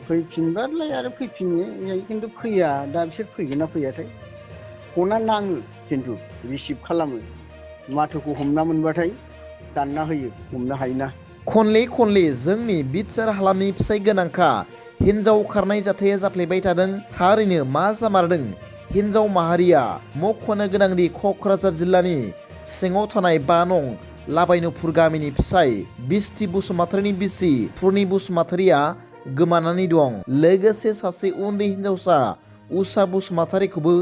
फैफिनबालाय आरो फैफिनो खिन्थु फैया दा बिसोर फैगोन ना फैयाथाय फना नाङो खिन्थु रिसिभ खालामो माथोखौ हमना मोनबाथाय दानना होयो हमनो हायोना। खनले जोंनि बिटसार हालामनि फिसाय गोनांखा हिन्जाव खारनाय जाथाया जाफ्लेबाय थादों। थारैनो मा जामारदों हिन्जाव माहारिया? मख'नो गोनांदि क'क्राझार जिल्लानि सिङाव थानाय 5 नं लाबायनोपुर गामिनि फिसाय बिस्टि बसुमतारिनि बिसि पुर्नि बसुमतारिया गोमानानै दं। लोगोसे सासे उन्दै हिन्जावसा उषा बसुमतारिखौबो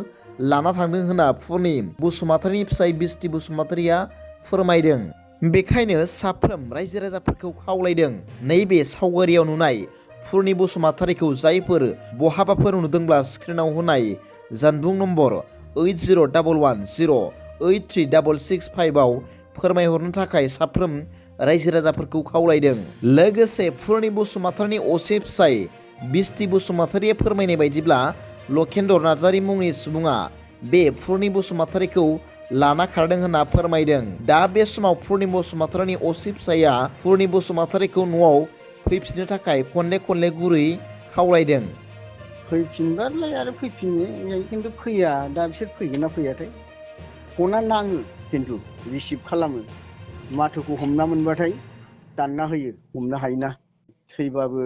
लाना थांदों होनना पुर्नि बसुमतारिनि फिसाय बिस्टि बसुमतारिया फोरमायदों। बेखायनो साफ्रोम रायजो राजाफोरखौ खावलायदों नैबे सावगारियाव नुनाय पुर्नि बसुमतारिखौ जायफोर बहाबाफोर नुदोंब्ला स्क्रिनाव होनाय जानबुं नम्बर 8011083665 आव फोरमायहरनो थाखाय साफ्रोम रायजो राजाफोरखौ खावलायदों। लोगोसे पुर्नि बसुमतारिनि असे फिसाय बिस्टि बसुमतारिया फोरमायनाय बायदिब्ला लकेन्द्र नार्जारि मुंनि सुबुङा बे पुर्नि बसुमतारिखौ लाना खारदों होनना फोरमायदों। दा बे समाव पुर्नि बसुमतारिनि असे फिसाया पुर्नि बसुमतारिखौ न'आव फैफिननो थाखाय खनले गुरै खावलायदों। फैफिनबालाय आरो फैफिनो खिन्थु फैया दा बिसोर फैगोन ना फैयाथाय फना नाङो खिन्थु रिसिभ खालामो माथोखौ हमना मोनबाथाय दानना होयो हमनो हायोना। थैबाबो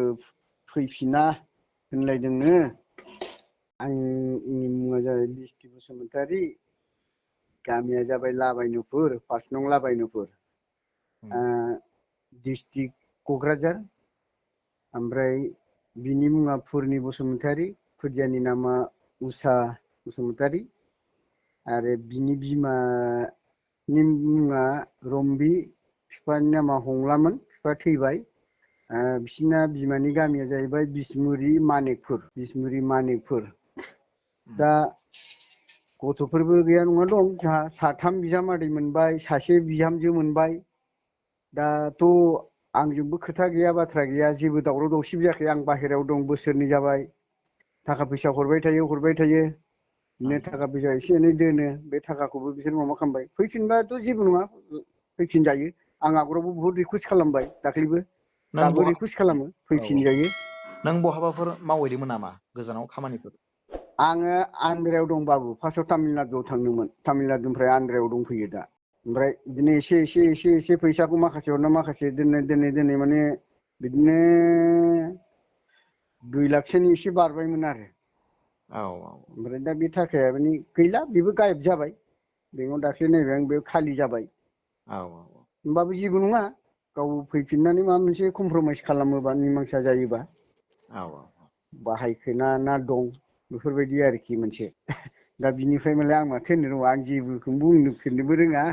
फैफिना होनलायदोंनो। आंनि मुङा जाबाय बिस्टि बसुमतारि, गामिया जाबाय लाबायनोपुर, 5 नं लाबायनोपुर, डिस्ट्रिक्ट क'क्राझार। ओमफ्राय बिनि मुङा पुर्नि बसुमतारि, खुदियानि नामा उषा बसुमतारि आरो बिनि बिमानि मुङा रम्बि, बिफानि नामा हंलामोन, बिफा थैबाय। बिसिना बिमानि गामिया जाहैबाय बिसमुरि मानिकपुर। दा गथ'फोरबो गैया नङा दं जोंहा 3 बिजामादै मोनबाय, सासे बिहामजो मोनबाय। दाथ' आंजोंबो खोथा गैया बाथ्रा गैया जेबो दावराव दावसिबो जायाखै। आं बाहेरायाव दं बोसोरनै जाबाय। थाखा फैसा हरबाय थायो बिदिनो थाखा फैसा एसे एनै दोनो। बे थाखाखौबो बिसोर माबा खालामबाय। फैफिनबाथ' जेबो नङा फैफिनजायो। आं आगोलावबो बहुत रिकुवेस्ट खालामबाय दाख्लैबो, दाबो रिकुवेस्ट खालामो फैफिनजायो। नों बहाबाफोर मावहैदोंमोन नामा गोजानाव खामानिफोर? आङो आन्ध्रायाव दं बाबु। फार्स्टआव तामिलनाडुआव थांदोंमोन, तामिलनाडुनिफ्राय आन्ध्रायाव दंफैयो दा। ओमफ्राय बिदिनो एसे फैसाखौ माखासे हरना माखासे दोनै माने बिदिनो 2 लाखसोनि एसे बारबायमोन आरो। ओमफ्राय दा बे थाखाया माने गैला, बेबो गायब जाबाय। बेंकआव दाख्लै नायबाय आं, बे खालि जाबाय। होमबाबो जेबो नङा, गाव फैफिननानै माबा मोनसे कमप्रमाइस खालामोबा, मिमांसा जायोबा बाहायखोना दं बेफोरबायदि आरोखि मोनसे। दा बिनिफ्राय मालाय आं माथो होननो रोंगौ, आं जेबोखौनो बुंफिननोबो रोङा।